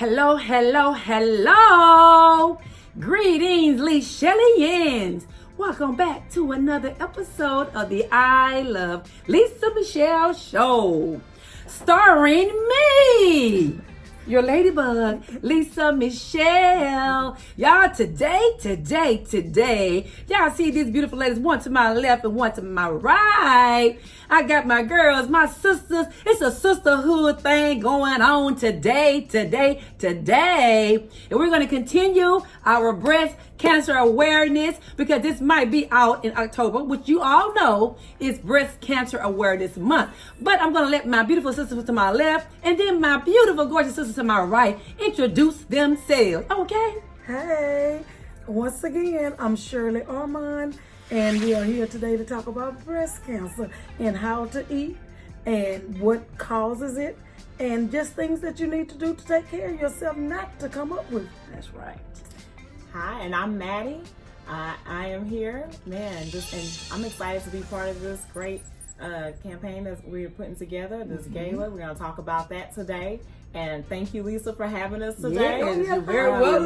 Hello, hello, hello. Greetings, LiChellians. Welcome back to another episode of the I Love Lisa Michelle Show. Starring me, your ladybug, Lisa Michelle. Y'all, today, y'all see these beautiful ladies, one to my left and one to my right. I got my girls, my sisters. It's a sisterhood thing going on today. And we're going to continue our breast cancer awareness because this might be out in October, which you all know is Breast Cancer Awareness Month. But I'm going to let my beautiful sisters to my left and then my beautiful, gorgeous sisters to my right introduce themselves. Okay? Hey, once again, I'm Shirley Armand, and we are here today to talk about breast cancer and how to eat and what causes it and just things that you need to do to take care of yourself, not to come up with. That's right. Hi, and I'm Maddie. I am here, man, and I'm excited to be part of this great campaign that we're putting together, this gala. We're going to talk about that today. And thank you, Lisa, for having us today. Yes, you're very welcome.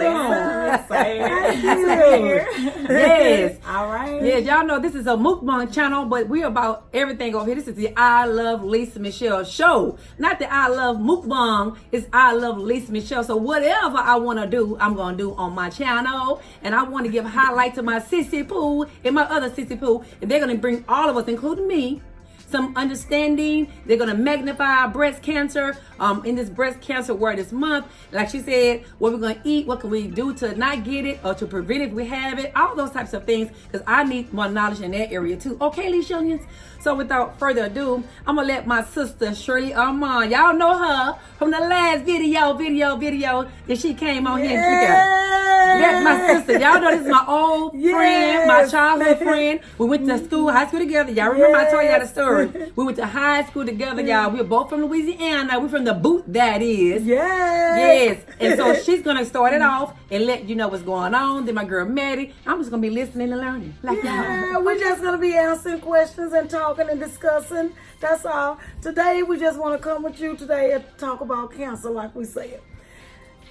Yes. All right. Yeah, y'all know this is a Mukbang channel, but we're about everything over here. This is the I Love Lisa Michelle Show. Not the I Love Mukbang, it's I Love Lisa Michelle. So whatever I want to do, I'm going to do on my channel. And I want to give highlight to my sissy poo and my other sissy poo. And they're going to bring all of us, including me, some understanding. They're going to magnify breast cancer in this breast cancer awareness month. Like she said, what we're going to eat, what can we do to not get it or to prevent it if we have it, all those types of things, because I need more knowledge in that area too. Okay, LiChellians? So without further ado, I'm going to let my sister Shirley Armand, y'all know her from the last video that she came on here and together. Yes, my sister. Y'all know this is my old friend, my childhood friend. We went to school, high school together. Y'all remember I told y'all the story. We went to high school together, y'all. We're both from Louisiana. We're from the boot, that is. Yes. And so she's going to start it off and let you know what's going on. Then my girl Maddie, I'm just going to be listening and learning. Like y'all. We're just going to be answering questions and talking and discussing. That's all. Today, we just want to come with you today and talk about cancer, like we said.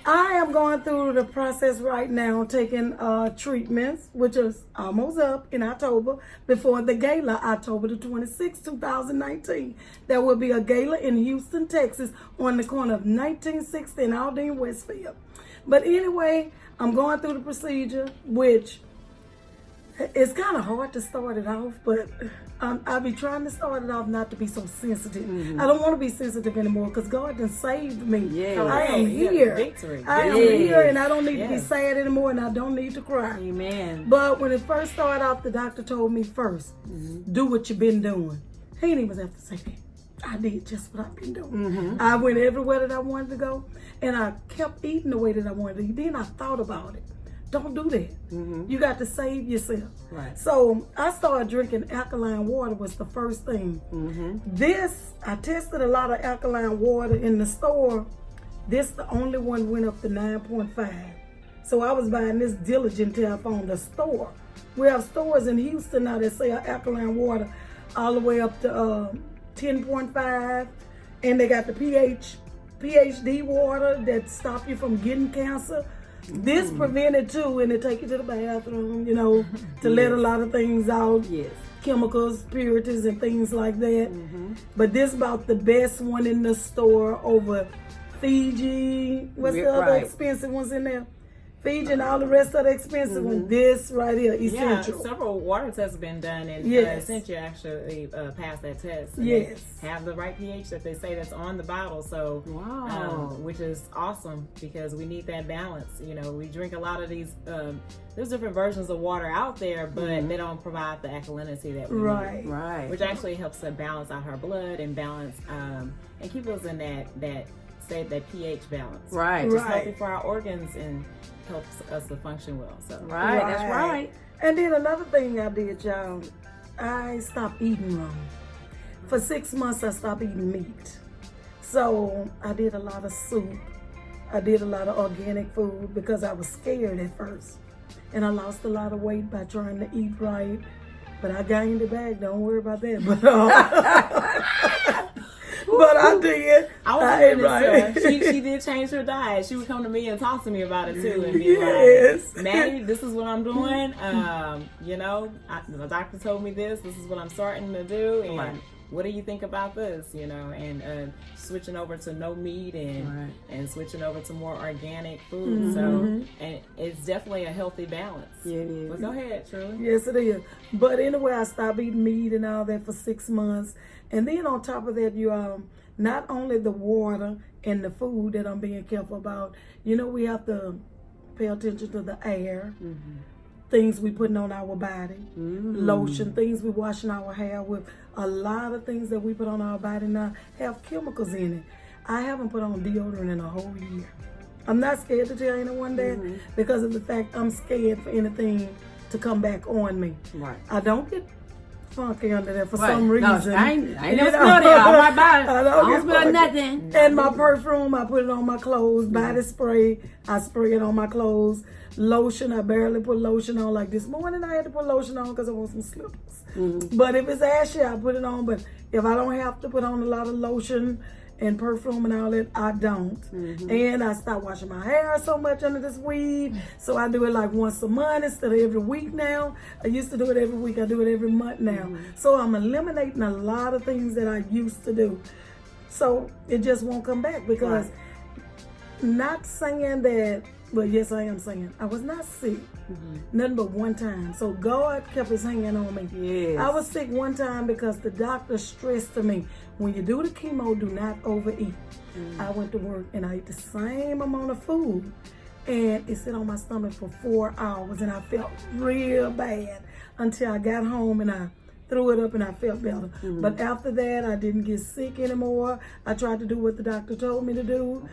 I am going through the process right now, taking treatments, which is almost up in October, before the gala, October the 26th, 2019. There will be a gala in Houston, Texas, on the corner of 1960 and Aldine Westfield. But anyway, I'm going through the procedure, which it's kind of hard to start it off, but I'll be trying to start it off not to be so sensitive. I don't want to be sensitive anymore because God done saved me. I am here. I am here, and I don't need to be sad anymore, and I don't need to cry. Amen. But when it first started off, the doctor told me first, do what you've been doing. He didn't even have to say that. I did just what I've been doing. I went everywhere that I wanted to go, and I kept eating the way that I wanted to eat. Then I thought about it. Don't do that. You got to save yourself. Right. So I started drinking alkaline water was the first thing. I tested a lot of alkaline water in the store. This the only one went up to 9.5. So I was buying this diligent till I found a store. We have stores in Houston now that sell alkaline water all the way up to 10.5. And they got the PhD water that stop you from getting cancer. This prevented too, and it take you to the bathroom, to let a lot of things out. Chemicals, purities, and things like that. But this about the best one in the store over Fiji. What's the other expensive ones in there? Fiji and all the rest of the expensive ones. This right here, Essential. Yeah, several water tests have been done, and Essential actually passed that test. And they have the right pH that they say that's on the bottle. So, which is awesome because we need that balance. We drink a lot of these. There's different versions of water out there, but they don't provide the alkalinity that we need. Right. Which actually helps to balance out our blood and balance and keep us in that pH balance. Right. Which is healthy for our organs and helps us to function well. So that's right. And then another thing I did, y'all, I stopped eating wrong. For 6 months, I stopped eating meat. So I did a lot of soup. I did a lot of organic food because I was scared at first. And I lost a lot of weight by trying to eat right. But I gained it back. Don't worry about that. But But I did. I was right. She did change her diet. She would come to me and talk to me about it too, and be like, "Maddie, this is what I'm doing. You know, the doctor told me this. This is what I'm starting to do, and what do you think about this? You know, and switching over to no meat and switching over to more organic food. So, and it's definitely a healthy balance. Yeah, it is. But go ahead, Shirley. Yes, it is. But anyway, I stopped eating meat and all that for 6 months, and then on top of that, you not only the water and the food that I'm being careful about. You know, we have to pay attention to the air. Things we putting on our body, lotion, things we washing our hair with. A lot of things that we put on our body now have chemicals in it. I haven't put on deodorant in a whole year. I'm not scared to tell anyone that because of the fact I'm scared for anything to come back on me. Right. I don't get funky under there for some reason. No, I ain't never smelled it. I'm right by it. I don't smell nothing. And my perfume, I put it on my clothes. Body spray, I spray it on my clothes. Lotion, I barely put lotion on. Like this morning, I had to put lotion on because I want some slippers. But if it's ashy, I put it on. But if I don't have to put on a lot of lotion and perfume and all that, I don't. And I stopped washing my hair so much under this weed. So I do it like once a month instead of every week now. I used to do it every week. I do it every month now. So I'm eliminating a lot of things that I used to do. So it just won't come back because not saying that, but yes, I am saying I was not sick. Nothing but one time. So God kept his hand on me. Yes. I was sick one time because the doctor stressed to me, when you do the chemo, do not overeat. I went to work and I ate the same amount of food and it sat on my stomach for 4 hours and I felt real bad until I got home and I threw it up and I felt better. But after that, I didn't get sick anymore. I tried to do what the doctor told me to do.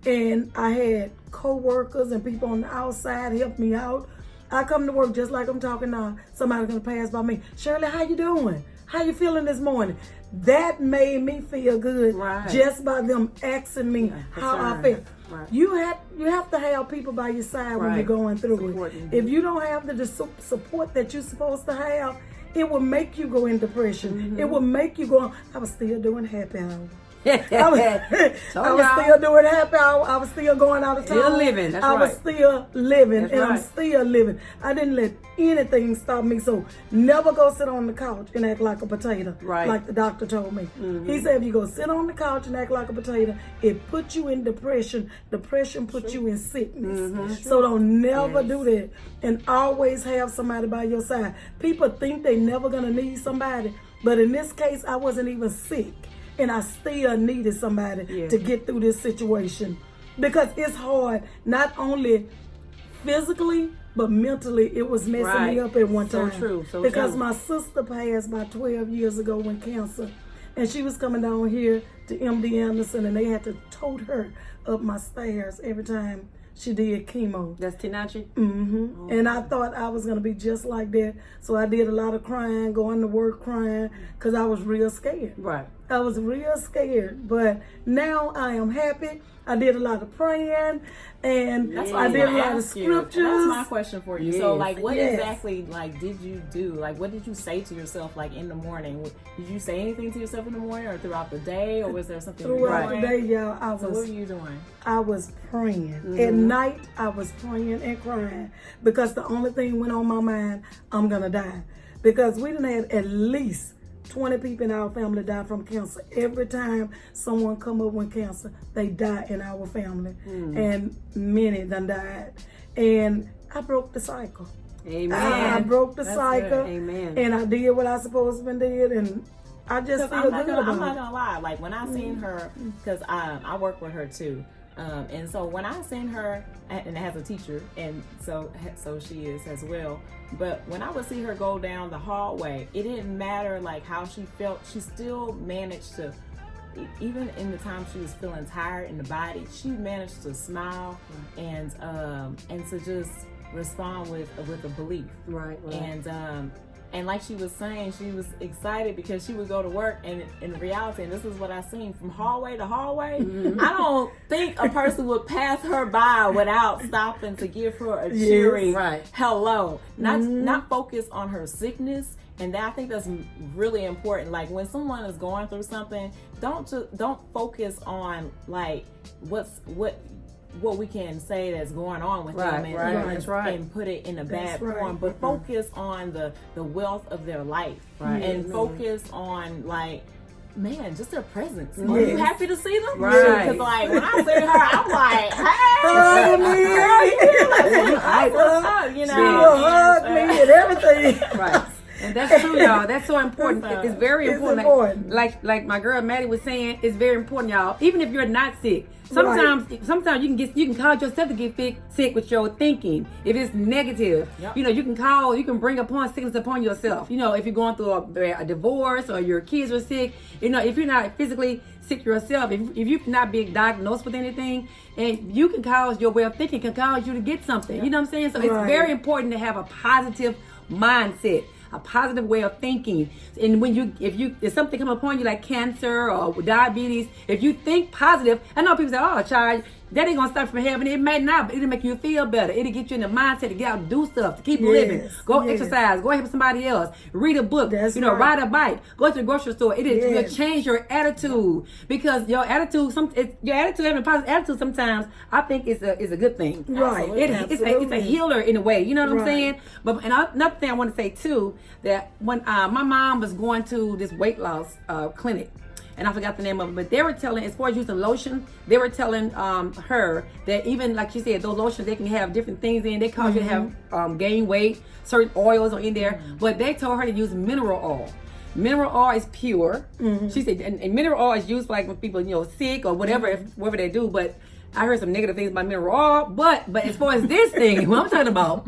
And I had co-workers and people on the outside help me out. I come to work just like I'm talking now. Somebody's gonna pass by me. Shirley, how you doing? How you feeling this morning? That made me feel good just by them asking me how I feel. You have to have people by your side when you're going through it. If you don't have the support that you're supposed to have, it will make you go in depression. It will make you go, I was still doing happy hour. I was still doing happy hour. I was still going out of town. Still living. That's I was still living, and I'm still living. I didn't let anything stop me. So never go sit on the couch and act like a potato, like the doctor told me. He said if you go sit on the couch and act like a potato, it puts you in depression. Depression puts you in sickness. So don't never do that, and always have somebody by your side. People think they never gonna need somebody, but in this case, I wasn't even sick. And I still needed somebody to get through this situation because it's hard, not only physically, but mentally. It was messing me up at one time. Because my sister passed about 12 years ago with cancer. And she was coming down here to MD Anderson and they had to tote her up my stairs every time she did chemo. That's Tinachi? And I thought I was going to be just like that. So I did a lot of crying, going to work crying, because I was real scared. I was real scared. But now I am happy. I did a lot of praying, and I did a lot of scriptures. That's my question for you. So, like, what exactly, like, did you do? Like, what did you say to yourself, like, in the morning? Did you say anything to yourself in the morning or throughout the day, or was there something throughout the day, y'all? So what were you doing? I was praying. At night, I was praying and crying because the only thing went on my mind, I'm going to die. Because we done had at least 20 people in our family die from cancer. Every time someone come up with cancer, they die in our family. And many done died. And I broke the cycle. Amen. I broke the cycle. Amen. And I did what I supposed to have did. And I just feel good about it. I'm not gonna lie. Like when I seen her, because I work with her too. And so when I seen her, and as a teacher, and so she is as well. But when I would see her go down the hallway, it didn't matter like how she felt. She still managed to, even in the time she was feeling tired in the body, she managed to smile and to just respond with a belief. And like she was saying, she was excited because she would go to work, and in reality, and this is what I seen from hallway to hallway, I don't think a person would pass her by without stopping to give her a cheery hello. Not focus on her sickness And I think that's really important. Like when someone is going through something, don't focus on like what we can say that's going on with them and put it in a bad form, but focus on the wealth of their life and focus on like, man, just their presence. Are you happy to see them? Right. Because like when I see her, I'm like, hey, girl, you hug me and everything. Right. And that's true, y'all. That's so important. It's very important. Like my girl Maddie was saying, it's very important, y'all. Even if you're not sick, sometimes you can cause yourself to get sick with your thinking. If it's negative, you can bring upon sickness upon yourself. If you're going through a divorce or your kids are sick, if you're not physically sick yourself, if you cannot be diagnosed with anything, and you can cause your way of thinking can cause you to get something. You know what I'm saying? So it's very important to have a positive mindset, a positive way of thinking. And when if something come upon you like cancer or diabetes, if you think positive, I know people say, oh, child, that ain't gonna stop from heaven. It may not, but it'll make you feel better. It'll get you in the mindset to get out and do stuff, to keep living. Go exercise, go help somebody else, read a book, ride a bike, go to the grocery store. It'll change your attitude, because your attitude having a positive attitude sometimes I think is a good thing. Right. It's a healer in a way. You know what I'm saying? But another thing I want to say too, that when my mom was going to this weight loss clinic, and I forgot the name of it, but they were telling, as far as using lotion, they were telling her that even, like she said, those lotions, they can have different things in. They cause you to have gain weight, certain oils are in there, but they told her to use mineral oil. Mineral oil is pure. She said, and mineral oil is used like when people, sick or whatever, whatever they do, but I heard some negative things about mineral oil, but as far as this thing, what I'm talking about,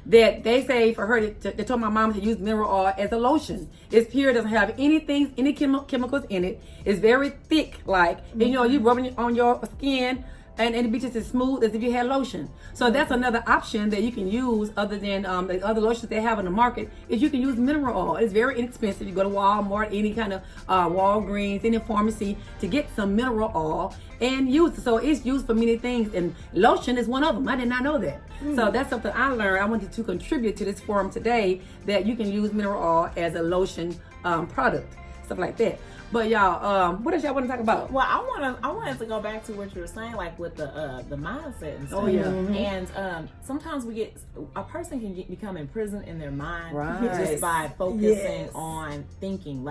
that they say for her, they told my mom to use mineral oil as a lotion. It's pure, doesn't have any chemicals in it. It's very thick, and you rubbing it on your skin, and it be just as smooth as if you had lotion. So that's another option that you can use other than the other lotions they have in the market, is you can use mineral oil. It's very inexpensive. You go to Walmart, any kind of Walgreens, any pharmacy, to get some mineral oil and use it. So it's used for many things, and lotion is one of them. I did not know that. So that's something I learned. I wanted to contribute to this forum today, that you can use mineral oil as a lotion product, stuff like that. But y'all, what else y'all want to talk about? Well, I wanted to go back to what you were saying, like with the mindset and stuff. Oh yeah. And sometimes a person can become imprisoned in their mind just by focusing on thinking.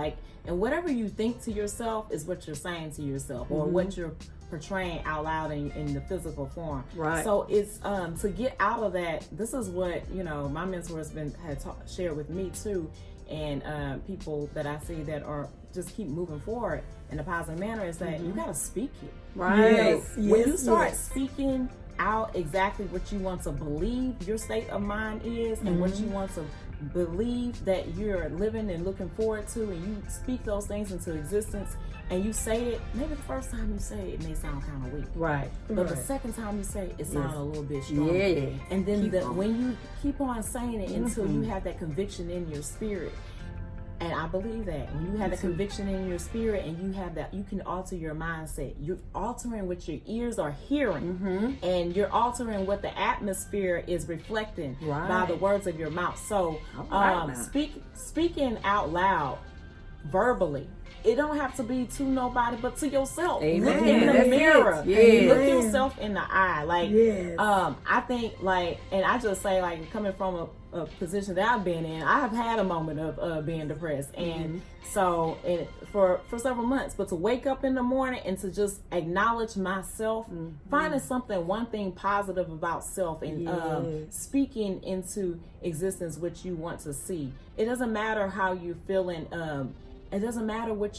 And whatever you think to yourself is what you're saying to yourself, or what you're portraying out loud in the physical form. Right. So it's to get out of that. This is what my mentors had shared with me too, and people that I see that are just keep moving forward in a positive manner, is that you gotta speak it. Right. When you start speaking out exactly what you want to believe your state of mind is, and what you want to believe that you're living and looking forward to, and you speak those things into existence, and you say it, maybe the first time you say it may sound kind of weak. Right. But the second time you say it, it sounds a little bit stronger. Yeah. And then when you keep on saying it until you have that conviction in your spirit. And I believe that when you have the conviction in your spirit, and you have that, you can alter your mindset. You're altering what your ears are hearing, and you're altering what the atmosphere is reflecting by the words of your mouth. So speaking out loud, verbally, it don't have to be to nobody but to yourself. Amen. Look in the mirror. Look yourself in the eye. I think and I just say, coming from a position that I've been in, I have had a moment of being depressed, and so for several months. But to wake up in the morning and to just acknowledge myself, finding one thing positive about self, and speaking into existence what you want to see. It doesn't matter how you're feeling. It doesn't matter what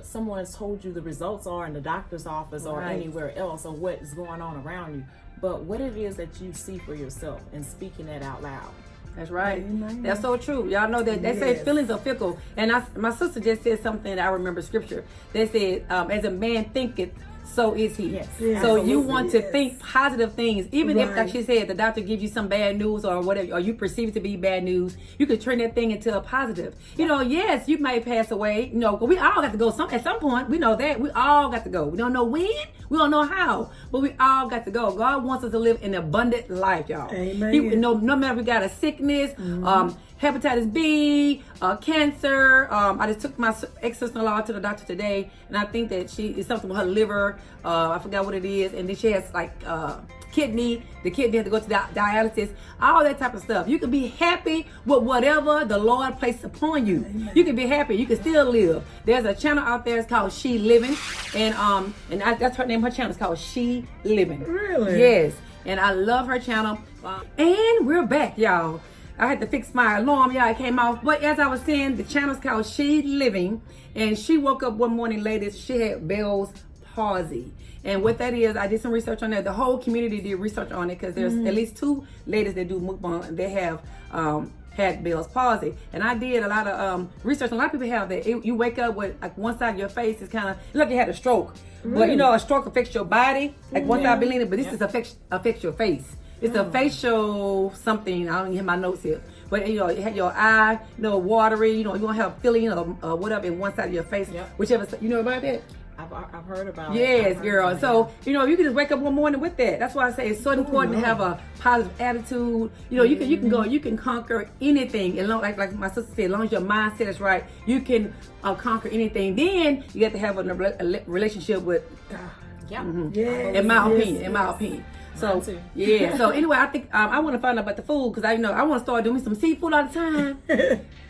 someone has told you the results are in the doctor's office or anywhere else, or what is going on around you, but what it is that you see for yourself, and speaking that out loud. That's right. Amen. That's so true. Y'all know that they say feelings are fickle. And my sister just said something that I remember scripture. They said, as a man thinketh, so is he. Yes. So you want to think positive things, even if, like she said, the doctor gives you some bad news or whatever, or you perceive it to be bad news, you could turn that thing into a positive. You know, yes, you may pass away. You know, we all got to go at some point. We know that we all got to go. We don't know when, we don't know how, but we all got to go. God wants us to live an abundant life, y'all. Amen. No matter if we got a sickness, hepatitis B, cancer. I just took my ex-sister-in-law to the doctor today, and I think that it's something with her liver. I forgot what it is, and then she has like kidney. The kidney had to go to dialysis. All that type of stuff. You can be happy with whatever the Lord placed upon you. Amen. You can be happy. You can still live. There's a channel out there. It's called She Living, and that's her name. Her channel is called She Living. Really? Yes. And I love her channel. And we're back, y'all. I had to fix my alarm, y'all. It came off. But as I was saying, the channel's called She Living. And she woke up one morning, ladies, she had Bell's palsy. And what that is, I did some research on that. The whole community did research on it because there's at least 2 ladies that do mukbang, and they have had Bell's palsy. And I did a lot of research. A lot of people have that. You wake up with like one side of your face is kind of like you had a stroke. Really? But you know, a stroke affects your body. Like one side be leaning, but this is affects your face. It's a facial something. I don't even have my notes here. But you know, it had your eye, you know, watery. You know, you're gonna have feeling or whatever in one side of your face. Whichever. You know about that? I've heard about it. Yes, girl. So, you know, you can just wake up one morning with that. That's why I say it's so important to have a positive attitude. You know, you can conquer anything. And like my sister said, as long as your mindset is right, you can conquer anything. Then you have to have a relationship with God. In my opinion. So yeah. So anyway, I think I want to find out about the food because I want to start doing some seafood all the time.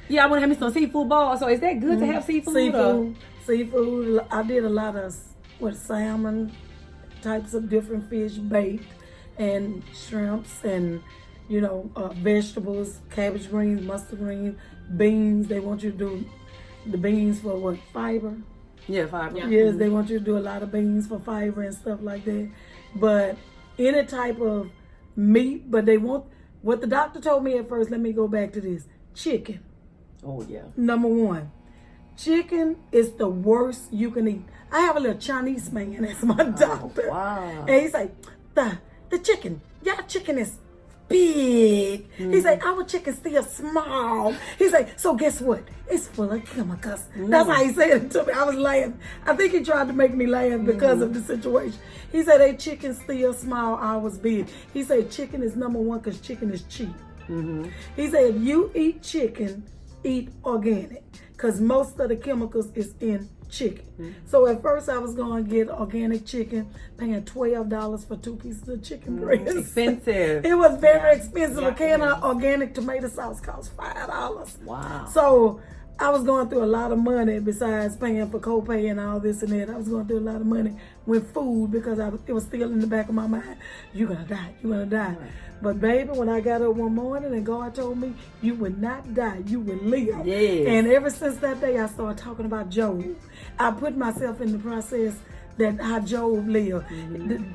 Yeah, I want to have me some seafood balls. So is that good to have seafood? Seafood. I did a lot of salmon, types of different fish, baked, and shrimps, and vegetables, cabbage greens, mustard greens, beans. They want you to do the beans for what? Fiber. Yeah, fiber. Yeah. Yes, they want you to do a lot of beans for fiber and stuff like that. But any type of meat, but they want what the doctor told me at first. Let me go back to this: chicken. Oh yeah. Number 1. Chicken is the worst you can eat. I have a little Chinese man that's my doctor. Wow. And he's like, the chicken, your chicken is big. He's like, our chicken still small. He's like, so guess what? It's full of chemicals. That's how he said it to me. I was laughing. I think he tried to make me laugh because of the situation. He said, they chicken still small, ours big. He said, chicken is number 1 because chicken is cheap. He said, if you eat chicken, eat organic. Because most of the chemicals is in chicken. So at first I was going to get organic chicken, paying $12 for 2 pieces of chicken breast. Expensive. It was very expensive. A can of organic tomato sauce cost $5. Wow. So I was going through a lot of money besides paying for copay and all this and that. I was going through a lot of money with food because it was still in the back of my mind. You're going to die. You're going to die. Right. But baby, when I got up one morning and God told me, you would not die, you would live. Yes. And ever since that day, I started talking about Job. I put myself in the process that how Job lived.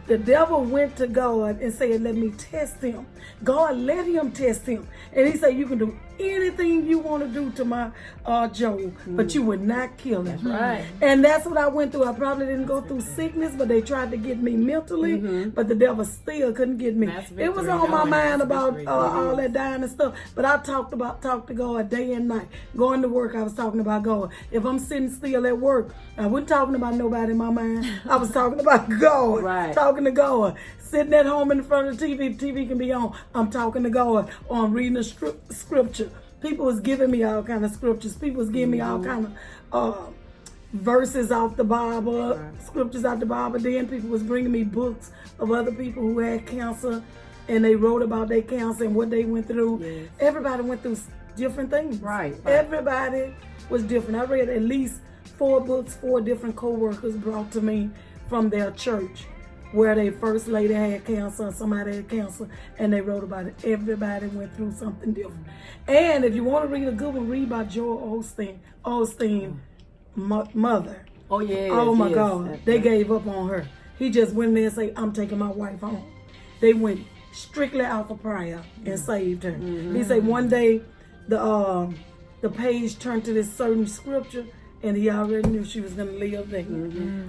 The devil went to God and said, let me test him. God let him test him. And he said, you can do anything you want to do to my Job, but you would not kill him. That's right. And that's what I went through. I probably didn't go through sickness, but they tried to get me mentally, but the devil still couldn't get me. It was on my mind about all that dying and stuff, but I talked to God day and night. Going to work, I was talking about God. If I'm sitting still at work, I wasn't talking about nobody in my mind. I was talking about God, right. Talking to God. Sitting at home in front of the TV, the TV can be on. I'm talking to God, or I'm reading a scripture. People was giving me all kind of scriptures. People was giving me all kind of verses out the Bible, scriptures out the Bible. Then people was bringing me books of other people who had cancer, and they wrote about their cancer and what they went through. Yes. Everybody went through different things. Right. Everybody was different. I read at least 4 books, 4 different co-workers brought to me from their church where their first lady had cancer, somebody had cancer, and they wrote about it. Everybody went through something different. And if you want to read a good one, read by Joel Osteen, mother. Oh, yeah. Oh, my God. They gave up on her. He just went there and said, I'm taking my wife home. They went strictly out for prayer and saved her. He said one day the page turned to this certain scripture, and he already knew she was going to live there.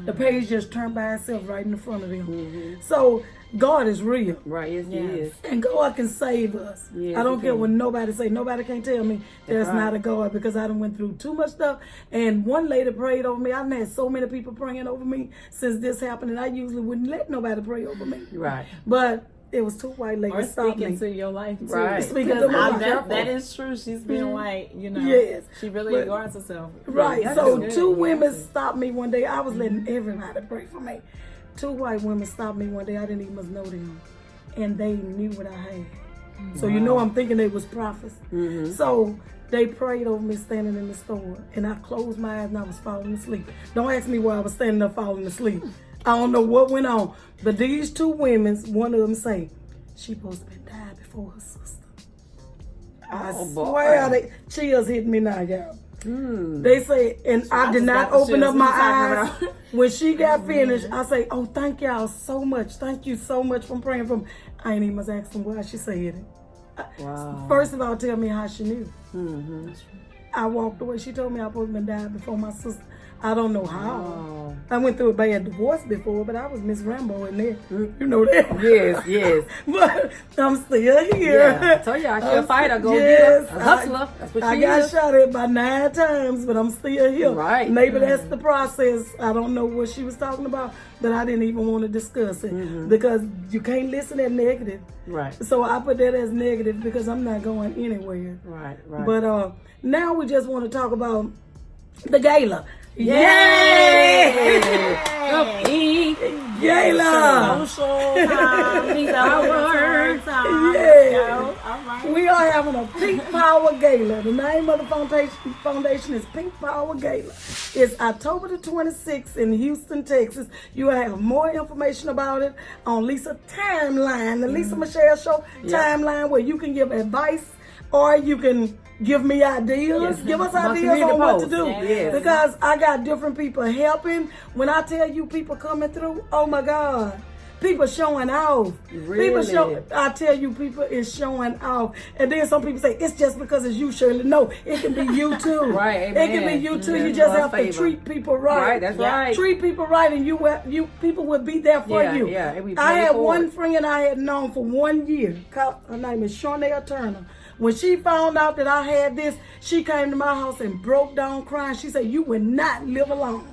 The page just turned by itself right in the front of him. So God is real. Right, yes, he is. And God can save us. Yes, I don't care what nobody say. Nobody can tell me there's right. not a God, because I done went through too much stuff. And one lady prayed over me. I've had so many people praying over me since this happened, and I usually wouldn't let nobody pray over me. Right. But it was two white ladies stopped me. Or speaking to your life, too. Right. Speaking to my life. That is true. She's been white, you know. Yes. She really regards herself. Right. Yeah, So that's two good. women stopped me one day. I was letting everybody pray for me. Two white women stopped me one day. I didn't even know them. And they knew what I had. So you know I'm thinking they was prophets. So they prayed over me standing in the store. And I closed my eyes and I was falling asleep. Don't ask me why I was standing up falling asleep. I don't know what went on. But these two women, one of them say, she supposed to be died before her sister. I swear, chills hit me now, y'all. They say, and I did not open up my eyes. When she got finished, I say, oh, thank y'all so much. Thank you so much for praying for me. I ain't even must ask them why she said it. Wow. First of all, tell me how she knew. I walked away. She told me I supposed to be died before my sister. I don't know how. I went through a bad divorce before, but I was Miss Rambo in there. You know that. Yes, yes. But I'm still here. Yeah. I told you, I should fight or go get a hustler. That's what I she got is. shot at by 9 times, but I'm still here. Right. Maybe that's the process. I don't know what she was talking about, but I didn't even want to discuss it because you can't listen at negative. Right. So I put that as negative because I'm not going anywhere. Right, right. But now we just want to talk about the gala. Yay! Gala! Social time. These are words. Yeah. We are having a Pink Power Gala. The name of the foundation is Pink Power Gala. It's October the 26th in Houston, Texas. You will have more information about it on Lisa timeline, the Lisa Michelle Show timeline, where you can give advice or you can give me ideas. Yes. Give us ideas on what to do. Yes. Because I got different people helping. When I tell you people coming through, oh my God. People showing off. Really? I tell you, people is showing off. And then some people say, it's just because it's you, Shirley. No, it can be you too. Right, amen. It can be you too. You just have to treat people right. Right, that's right. Treat people right, and you people will be there for you. Yeah, I had one friend I had known for 1 year. Her name is Shirley Armand. When she found out that I had this, she came to my house and broke down crying. She said, you would not live alone.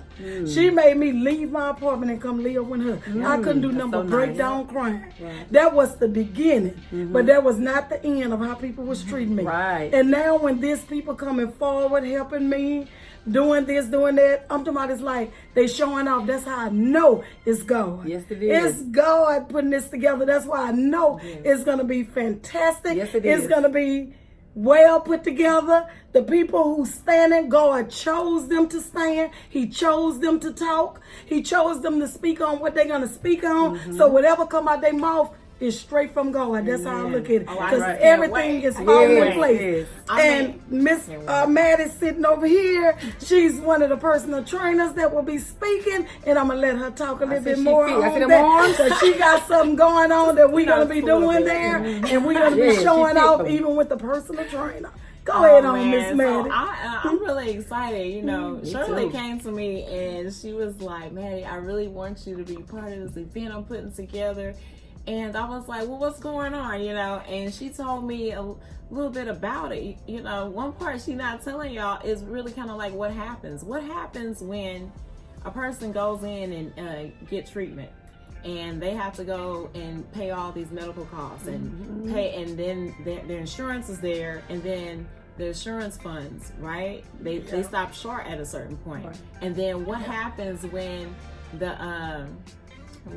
She made me leave my apartment and come live with her. I couldn't do nothing but break down crying. Right. That was the beginning, but that was not the end of how people was treating me. Right. And now when these people coming forward, helping me, doing this, doing that, I'm talking about it's like they showing off. That's how I know it's God. Yes, it is. It's God putting this together. That's why I know it's going to be fantastic. Yes, it is. It's going to be well put together. The people who standing, God chose them to stand. He chose them to talk. He chose them to speak on what they're going to speak on. So whatever come out their mouth is straight from God. That's how I look at it. Because everything is falling in place. And Miss Maddie's sitting over here. She's one of the personal trainers that will be speaking. And I'm going to let her talk a little bit more on that. So she got something going on that we're going to be doing there. And we're going to be showing off even with the personal trainer. Go ahead on, Miss Maddie. So I'm really excited. You know, Shirley came to me and she was like, Maddie, I really want you to be part of this event I'm putting together. And I was like, well, what's going on, you know? And she told me a little bit about it. You know, one part she not telling y'all is really kind of like what happens. What happens when a person goes in and get treatment and they have to go and pay all these medical costs and pay, and then their insurance is there, and then the insurance funds, right? They stop short at a certain point. Right. And then what happens when the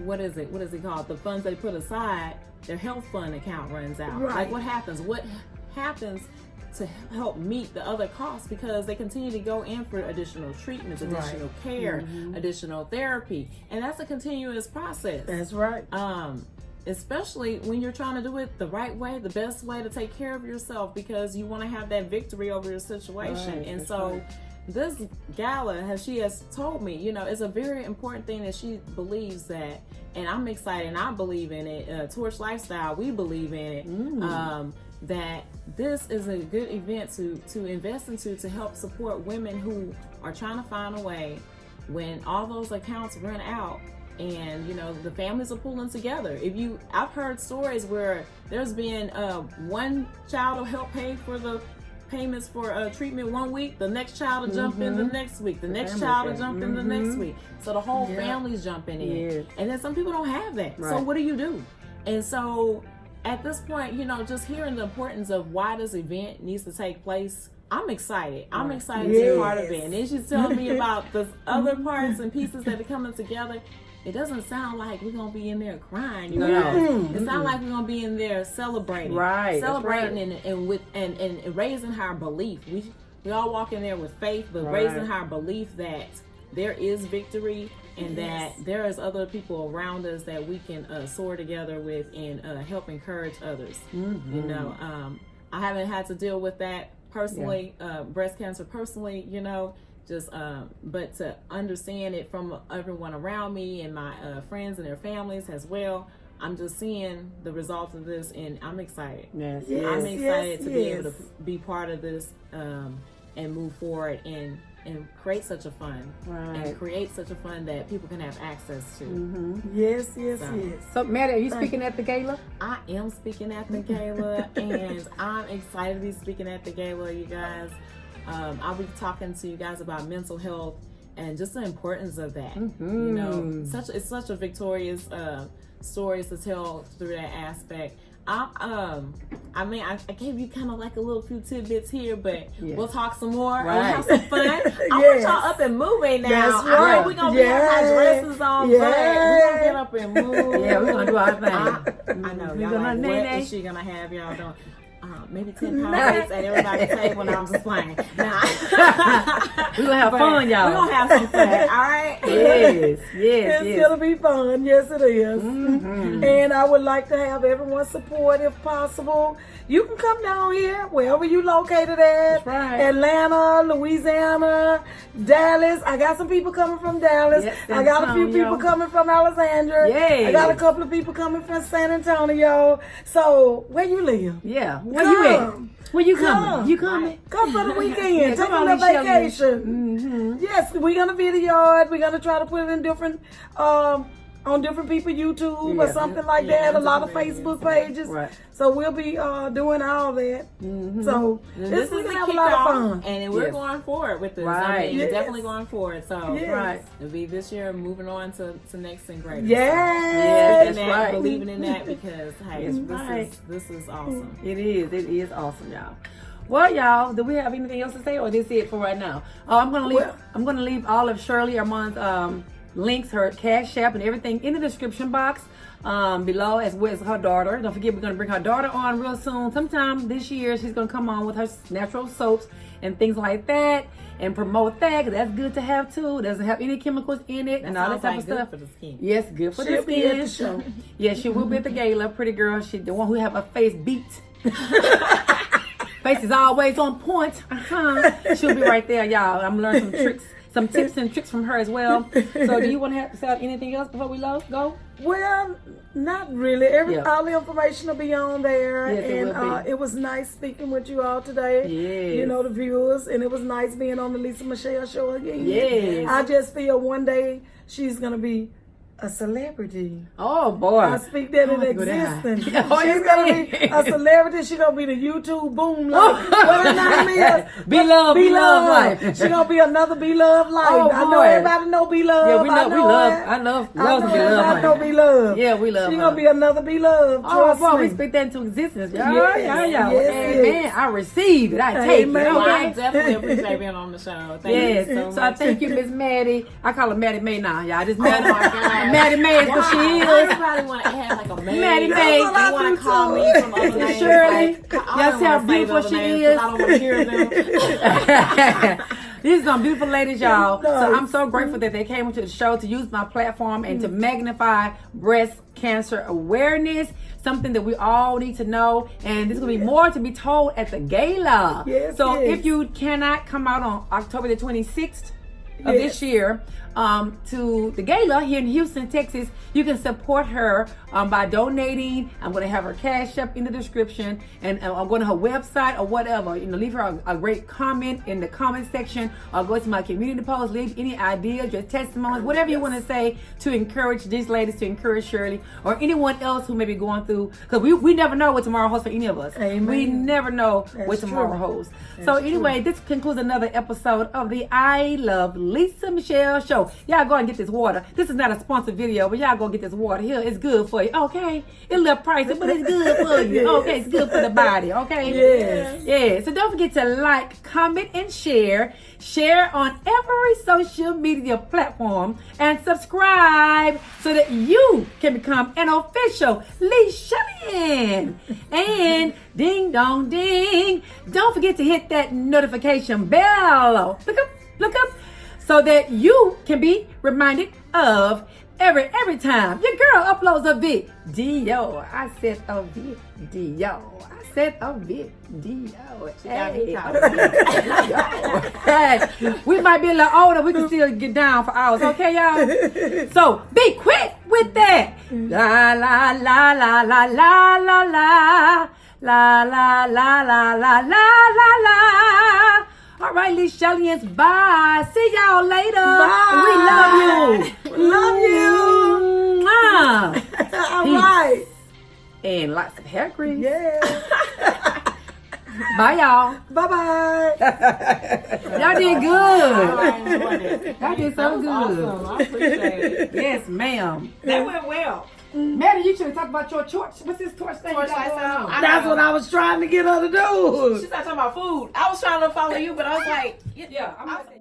what is it called? The funds they put aside, their health fund account runs out. Right. Like what happens? What happens to help meet the other costs, because they continue to go in for additional treatments, additional care, additional therapy, and that's a continuous process. That's right. Especially when you're trying to do it the right way, the best way to take care of yourself, because you want to have that victory over your situation. Right, and so this gala, she has told me, you know, it's a very important thing that she believes that, and I'm excited and I believe in it. Torch Lifestyle, we believe in it. that this is a good event to invest into, to help support women who are trying to find a way when all those accounts run out. And you know, the families are pulling together. I've heard stories where there's been one child will help pay for the payments for treatment 1 week, the next child will jump in the next week, the next child will jump in the next week. So the whole family's jumping in. And then some people don't have that. So what do? And so at this point, you know, just hearing the importance of why this event needs to take place, I'm excited. I'm excited to be part of it. And then she's telling me about the other parts and pieces that are coming together. It doesn't sound like we're gonna be in there crying. You know? It sounds like we're gonna be in there celebrating, celebrating and raising our belief. We all walk in there with faith, but raising our belief that there is victory and that there is other people around us that we can soar together with and help encourage others. You know, I haven't had to deal with that personally, breast cancer personally. You know. Just but to understand it from everyone around me and my friends and their families as well, I'm just seeing the results of this, and I'm excited. I'm excited to be able to be part of this and move forward and create such a fund and create such a fund that people can have access to. Yes. So Maddie, are you speaking at the gala? I am speaking at the gala, and I'm excited to be speaking at the gala, you guys. I'll be talking to you guys about mental health and just the importance of that. You know, it's such a victorious stories to tell through that aspect. I mean, I gave you kind of like a little few tidbits here, but we'll talk some more. We'll have some fun. I want y'all up and moving now. That's right. I know we're gonna be having our dresses on, but we're gonna get up and move. We're gonna do our thing. I know. Y'all like, what is she gonna have y'all doing? Maybe 10 pound weights at everybody's table when I'm just playing. Nah. We're gonna have fun, y'all. We're gonna have some fun, all right? Yes. It's gonna be fun. Yes, it is. And I would like to have everyone's support if possible. You can come down here wherever you located at. That's right. Atlanta, Louisiana, Dallas. I got some people coming from Dallas. I got a few people coming from Alexandria. I got a couple of people coming from San Antonio. So where you live? Where you at? Where you coming? You coming? Come for the weekend. Take a vacation. Yes, we're gonna video it. We're gonna try to put it in different on different people YouTube or something like that. A lot of Facebook pages. So we'll be doing all that. So this is gonna have a lot of fun. And we're going forward with this. I mean, definitely going forward. So it'll be this year, moving on to next and greater. Believing in that because hey, this is awesome. It is awesome, y'all. Well, y'all, do we have anything else to say, or this it for right now? I'm gonna leave all of Shirley Armand's links, her CASHAPP and everything in the description box below, as well as her daughter. Don't forget, we're going to bring her daughter on real soon. Sometime this year, she's going to come on with her natural soaps and things like that and promote that, because that's good to have too. It doesn't have any chemicals in it and all that type of stuff. Good for the skin. Yes, good for the skin. Yes, she will be at the gala. Pretty girl. She the one who have her face beat. Face is always on point. She'll be right there, y'all. I'm learning some tricks. Some tips and tricks from her as well. So do you want to say anything else before we go? Well, not really. All the information will be on there. And it was nice speaking with you all today. You know, the viewers. And it was nice being on the Lisa Michelle show again. I just feel one day she's going to be a celebrity. Oh boy. I speak that in existence. She's gonna be a celebrity. She's gonna be the YouTube boom life. What her name is? Be Love Life. She's gonna be another Be Love Life. Oh, I know everybody know Be Love. Yeah, I love Be Love. I know Be Love. Yeah, we love She's gonna be another Be Love. Oh boy, we speak that into existence. Amen. I receive it. I take it. Well, I definitely appreciate being on the show. Thank you so much. So I thank you, Miss Maddie. I call her Maddie May now. Y'all just Maddie May is what she is. Everybody want to have like a Maddie May. They want to call me from other names. Shirley. Y'all see how beautiful she is. I don't want to hear them. These are some beautiful ladies, y'all. So I'm so grateful that they came into the show to use my platform and to magnify breast cancer awareness, something that we all need to know. And there's going to be more to be told at the gala. So if you cannot come out on October the 26th, of this year to the Gala here in Houston, Texas. You can support her by donating. I'm going to have her Cash App in the description, and I'm going to her website or whatever. Leave her a great comment in the comment section, or go to my community post. Leave any ideas, your testimonies, whatever you want to say to encourage these ladies, to encourage Shirley or anyone else who may be going through. Because we never know what tomorrow holds for any of us. Amen. We never know what tomorrow holds. So anyway, this concludes another episode of the I Love Lisa Michelle Show. Y'all go and get this water. This is not a sponsored video, but y'all go get this water here. It's good for you. Okay, it's a little pricey, but it's good for you. Okay, it's good for the body. Okay. Yeah. So don't forget to like, comment, and share. Share on every social media platform and subscribe so that you can become an official LiChellian. And ding dong ding, don't forget to hit that notification bell. Look up, so that you can be reminded of every time your girl uploads a video. I said a video. Hey, we might be a little older. We can still get down for hours. Okay, y'all? So be quick with that. La la la la la la la la la la la la la la la. All right, LiChellians, bye. See y'all later. Bye. We love you. Love you. All right. And lots of hair grease. Yeah. Bye, y'all. Bye-bye. Y'all did good. Y'all did so good. Awesome. I appreciate it. Yes, ma'am. That went well. Maddie, you should have talked about your torch. What's this torch thing? Torch lights on. That's what I was trying to get her to do. She's not talking about food. I was trying to follow you, but I was like, Yeah, I'm gonna say.